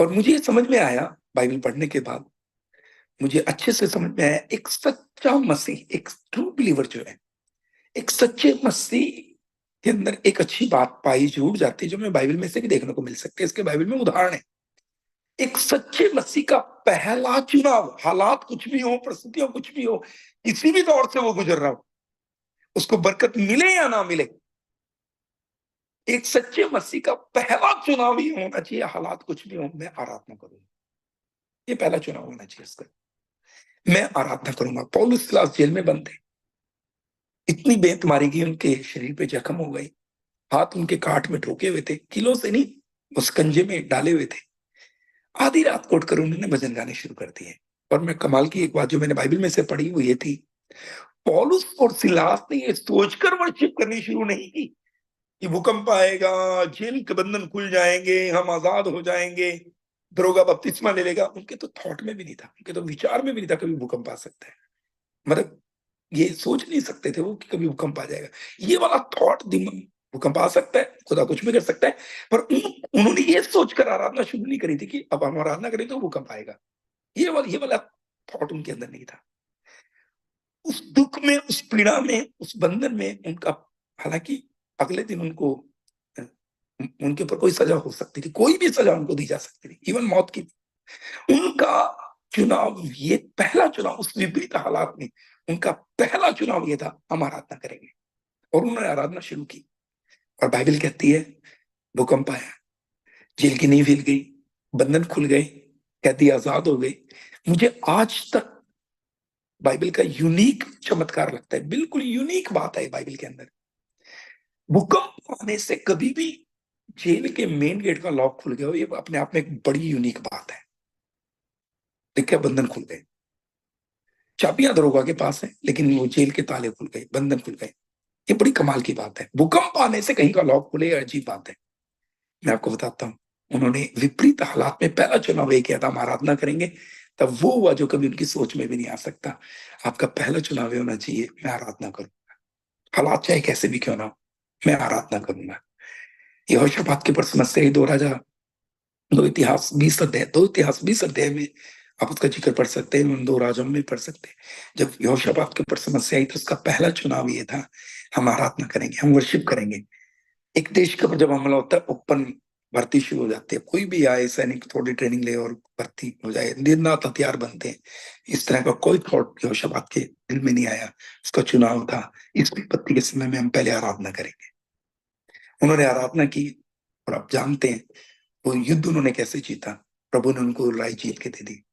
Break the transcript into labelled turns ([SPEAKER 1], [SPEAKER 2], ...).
[SPEAKER 1] और मुझे ये समझ में आया बाइबल पढ़ने के बाद, मुझे अच्छे से समझ में आया, एक सच्चा मसीह, एक ट्रू बिलीवर जो है, एक सच्चे मसीह के अंदर एक अच्छी बात पाई जरूर जाती है, जो हमें बाइबल में से भी देखने को मिल सकती है। इसके बाइबल में उदाहरण है। एक सच्चे मसीह का पहला चुनाव, हालात कुछ भी हो, परिस्थितियां कुछ भी हो, किसी भी दौर से वो गुजर रहा हो, उसको बरकत मिले या ना मिले, एक सच्चे मसीह का पहला चुनाव ही होना चाहिए, हालात कुछ भी हो, मैं आराधना करूंगा। ये पहला चुनाव होना चाहिए इसका, मैं आराधना करूंगा। पौलुस सिलास जेल में बंद थे, इतनी बेंत मारी गई, उनके शरीर पे जख्म हो गए, हाथ उनके काट में ठोके हुए थे, किलों से नहीं, उस कंजे में डाले हुए थे। आधी रात को उठकर उन्होंने भजन गाने शुरू कर दिए। और मैं कमाल की एक बात जो मैंने बाइबल में से पढ़ी वो ये थी, पौलुस और सिलास ने ये सोचकर वर्शिप करनी शुरू नहीं की कि भूकंप आएगा, जेल के बंधन खुल जाएंगे, हम आजाद हो जाएंगे, दरोगा बपतिस्मा ले लेगा। उनके तो थॉट में भी नहीं था, उनके तो विचार में भी नहीं था कभी भूकंप आ सकता है। मतलब ये सोच नहीं सकते थे वो कि कभी भूकंप आ जाएगा। ये वाला थॉट दिमाग, भूकंप आ सकता है, खुदा कुछ भी कर सकता है, पर उन्होंने ये सोचकर आराधना शुरू नहीं करी थी कि अब हम आराधना करें तो भूकंप आएगा। ये वाला थॉट उनके अंदर नहीं था। उस दुख में, उस पीड़ा में, उस बंधन में उनका, हालांकि अगले दिन उनको, उनके ऊपर कोई सजा हो सकती थी, कोई भी सजा उनको दी जा सकती थी, इवन मौत की। उनका चुनाव, ये पहला चुनाव उस विपरीत हालात में, उनका पहला चुनाव ये था, हम आराधना करेंगे। और उन्होंने आराधना शुरू की। और बाइबल कहती है भूकंप आया, जेल की नींव हिल गई, बंधन खुल गए, कैदी आजाद हो गए। मुझे आज तक बाइबल का यूनिक चमत्कार लगता है, बिल्कुल यूनिक बात है बाइबल के अंदर। भूकंप आने से कभी भी जेल के मेन गेट का लॉक खुल गया हो, ये अपने आप में एक बड़ी यूनिक बात है। देखिए बंधन खुल गए, चाबियां दरोगा के पास है, लेकिन वो जेल के ताले खुल गए, बंधन खुल गए। ये बड़ी कमाल की बात है। भूकंप आने से कहीं का लॉक खुले, अजीब बात है। मैं आपको बताता हूँ, उन्होंने विपरीत हालात में पहला चुनाव ये किया था, हम आराधना करेंगे। तब वो हुआ जो कभी उनकी सोच में भी नहीं आ सकता। आपका पहला चुनाव होना चाहिए, मैं आराधना करूंगा, हालात चाहे कैसे भी क्यों ना हो, मैं आराधना करूंगा। यहोशापात के पर समस्या ही दो राजा, दो इतिहास 20 अध्याय में आप उसका जिक्र पढ़ सकते हैं, उन दो राजाओं में पढ़ सकते हैं। जब यहोशापात के ऊपर समस्या आई तो उसका पहला चुनाव ये था, हम आराधना करेंगे, हम वर्शिप करेंगे। एक देश के ऊपर जब हमला होता है, ओपन भर्ती शुरू हो जाती है, कोई भी आए सैनिक थोड़ी ट्रेनिंग ले और भर्ती हो जाए, दिन रात हथियार बनते हैं। इस तरह का कोई थॉट यहोशापात के दिल में नहीं आया। उसका चुनाव था, इस विपत्ति के समय में हम पहले आराधना करेंगे। उन्होंने आराधना की, और आप जानते हैं वो युद्ध उन्होंने कैसे जीता। प्रभु ने उनको लड़ाई जीत के दे दी।